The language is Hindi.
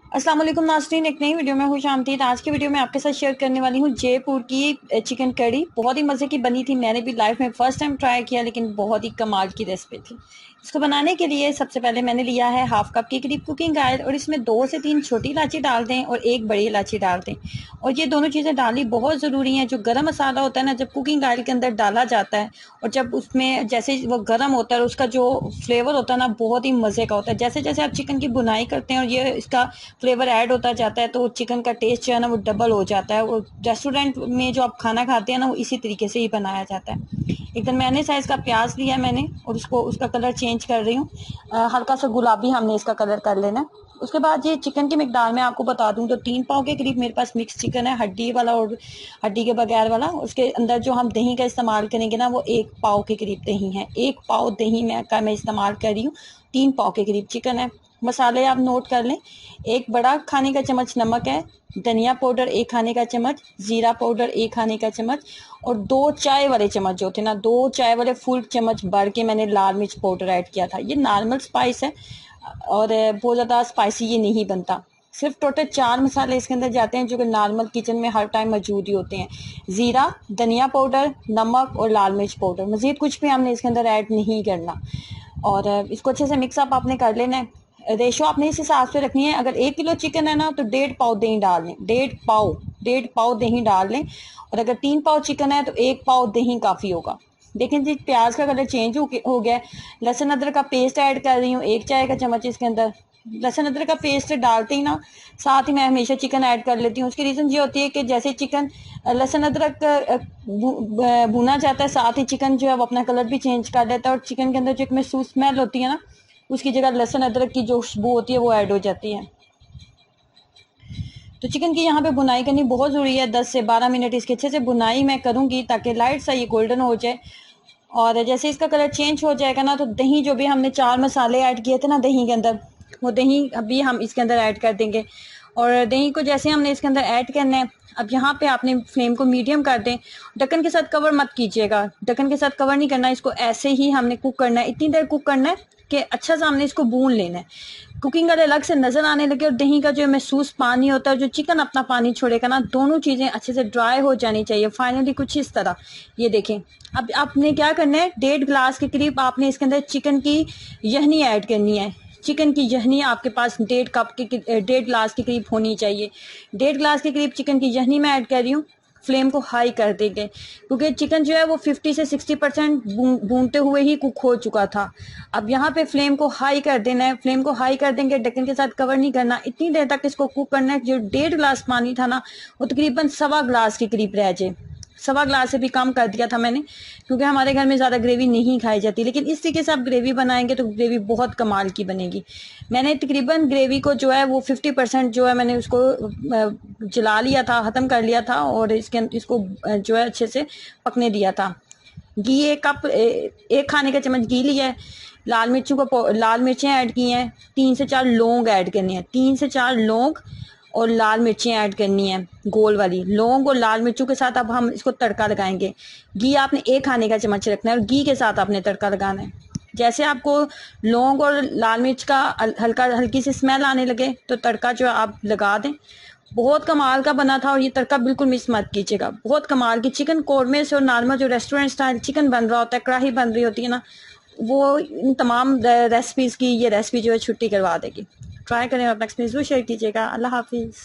अस्सलाम वालेकुम नाज़रीन, एक नई वीडियो में खुशामदीद। आज की वीडियो में आपके साथ शेयर करने वाली हूँ जयपुर की चिकन कड़ी। बहुत ही मज़े की बनी थी, मैंने भी लाइफ में फ़र्स्ट टाइम ट्राई किया, लेकिन बहुत ही कमाल की रेसिपी थी। इसको बनाने के लिए सबसे पहले मैंने लिया है हाफ कप के करीब कुकिंग ऑयल और इसमें 2 से 3 छोटी इलायची डाल दें और 1 बड़ी इलायची डाल दें। और ये दोनों चीज़ें डालनी बहुत ज़रूरी हैं। जो गरम मसाला होता है ना, जब कुकिंग ऑयल के अंदर डाला जाता है और जब उसमें जैसे वो गर्म होता है, उसका जो फ्लेवर होता है ना, बहुत ही मज़े का होता है। जैसे जैसे आप चिकन की बुनाई करते हैं और ये इसका फ्लेवर ऐड होता जाता है, तो चिकन का टेस्ट जो है ना वो डबल हो जाता है। और रेस्टोरेंट में जो आप खाना खाते हैं ना, वो इसी तरीके से ही बनाया जाता है। एकदम मैंने साइज़ का प्याज लिया मैंने और उसको उसका कलर चेंज कर रही हूँ। हल्का सा गुलाबी हमने इसका कलर कर लेना है। उसके बाद ये चिकन की मिकदार मैं आपको बता दूं तो 3 पाव के करीब मेरे पास मिक्स चिकन है, हड्डी वाला और हड्डी के बगैर वाला। उसके अंदर जो हम दही का इस्तेमाल करेंगे ना, वो 1 पाव के करीब दही है। 1 पाव दही मैं इस्तेमाल कर रही हूँ। 3 पाव के करीब चिकन है। मसाले आप नोट कर लें। 1 बड़ा खाने का चम्मच नमक है, धनिया पाउडर 1 खाने का चम्मच, जीरा पाउडर 1 खाने का चम्मच और 2 चाय वाले चम्मच जो थे ना, 2 चाय वाले फुल चम्मच भर के मैंने लाल मिर्च पाउडर ऐड किया था। ये नॉर्मल स्पाइस है और बहुत ज़्यादा स्पाइसी ये नहीं बनता। सिर्फ टोटल 4 मसाले इसके अंदर जाते हैं जो कि नॉर्मल किचन में हर टाइम मौजूद ही होते हैं। ज़ीरा, धनिया पाउडर, नमक और लाल मिर्च पाउडर। मज़ीद कुछ भी हमने इसके अंदर ऐड नहीं करना। और इसको अच्छे से मिक्सअप आपने कर लेना है। रेशो आपने इस हिसाब से रखनी है। अगर 1 किलो चिकन है ना, तो 1.5 पाव दही डाल लें। 1.5 पाव दही डाल लें। और अगर 3 पाव चिकन है तो 1 पाव दही काफ़ी होगा। देखें जी, प्याज का कलर चेंज हो गया है। लहसुन अदरक का पेस्ट ऐड कर रही हूँ, 1 चाय का चम्मच इसके अंदर। लहसुन अदरक का पेस्ट डालते ही ना, साथ ही मैं हमेशा चिकन ऐड कर लेती हूँ। उसकी रीज़न ये होती है कि जैसे चिकन लहसुन अदरक भुना जाता है, साथ ही चिकन जो है वो अपना कलर भी चेंज कर लेता है और चिकन के अंदर जो एक महसूस स्मेल होती है ना, उसकी जगह लहसुन अदरक की जो खुशबू होती है वो ऐड हो जाती है। तो चिकन की यहाँ पे बुनाई करनी बहुत ज़रूरी है। 10 से 12 मिनट इसकी अच्छे से बुनाई मैं करूँगी ताकि लाइट सा ये गोल्डन हो जाए। और जैसे इसका कलर चेंज हो जाएगा ना, तो दही जो भी हमने 4 मसाले ऐड किए थे ना दही के अंदर, वो दही अभी हम इसके अंदर ऐड कर देंगे। और दही को जैसे हमने इसके अंदर ऐड करना है, अब यहाँ पे आपने फ्लेम को मीडियम कर दें। ढक्कन के साथ कवर मत कीजिएगा, ढक्कन के साथ कवर नहीं करना, इसको ऐसे ही हमने कुक करना है। इतनी देर कुक करना है कि अच्छा सा हमने इसको भून लेना है। कुकिंग वाले अलग से नजर आने लगे और दही का जो महसूस पानी होता है, जो चिकन अपना पानी छोड़ेगा ना, दोनों चीजें अच्छे से ड्राई हो जानी चाहिए। फाइनली कुछ इस तरह ये देखें। अब आपने क्या करना है, 1.5 गिलास के करीब आपने इसके अंदर चिकन की यखनी ऐड करनी है। चिकन की यखनी आपके पास 1.5 गिलास के करीब होनी चाहिए। 1.5 गिलास के करीब चिकन की यखनी मैं ऐड कर रही हूँ। फ्लेम को हाई कर देंगे क्योंकि चिकन जो है वो 50 से 60% भूनते हुए ही कुक हो चुका था। अब यहाँ पे फ्लेम को हाई कर देना है। फ्लेम को हाई कर देंगे, ढक्कन के साथ कवर नहीं करना। इतनी देर तक इसको कुक करना है। जो 1.5 गिलास पानी था ना, वो तकरीबन 1.25 गिलास के करीब रह जाए। 1.25 गिलास से भी कम कर दिया था मैंने, क्योंकि हमारे घर में ज़्यादा ग्रेवी नहीं खाई जाती। लेकिन इस तरीके से आप ग्रेवी बनाएंगे तो ग्रेवी बहुत कमाल की बनेगी। मैंने तकरीबन ग्रेवी को जो है वो 50% जो है मैंने उसको जला लिया था, ख़त्म कर लिया था और इसको जो है अच्छे से पकने दिया था। घी 1 खाने का चम्मच घी लिया है। लाल मिर्चें ऐड की हैं। 3 से 4 लौंग ऐड करनी है। 3 से 4 लौंग और लाल मिर्चें ऐड करनी है, गोल वाली लौंग और लाल मिर्चों के साथ अब हम इसको तड़का लगाएंगे। घी आपने 1 खाने का चम्मच रखना है और घी के साथ आपने तड़का लगाना है। जैसे आपको लौंग और लाल मिर्च का हल्की सी स्मेल आने लगे तो तड़का जो आप लगा दें। बहुत कमाल का बना था और ये तड़का बिल्कुल मिस मत कीजिएगा। बहुत कमाल की चिकन कौरमे से और नॉर्मल जो रेस्टोरेंट स्टाइल चिकन बन रहा होता है, कढ़ाई बन रही होती है ना, वो इन तमाम रेसिपीज़ की ये रेसिपी जो है छुट्टी करवा देगी। ट्राई करें और अपना एक्सपीरियंस जरूर शेयर कीजिएगा। अल्लाह हाफिज़।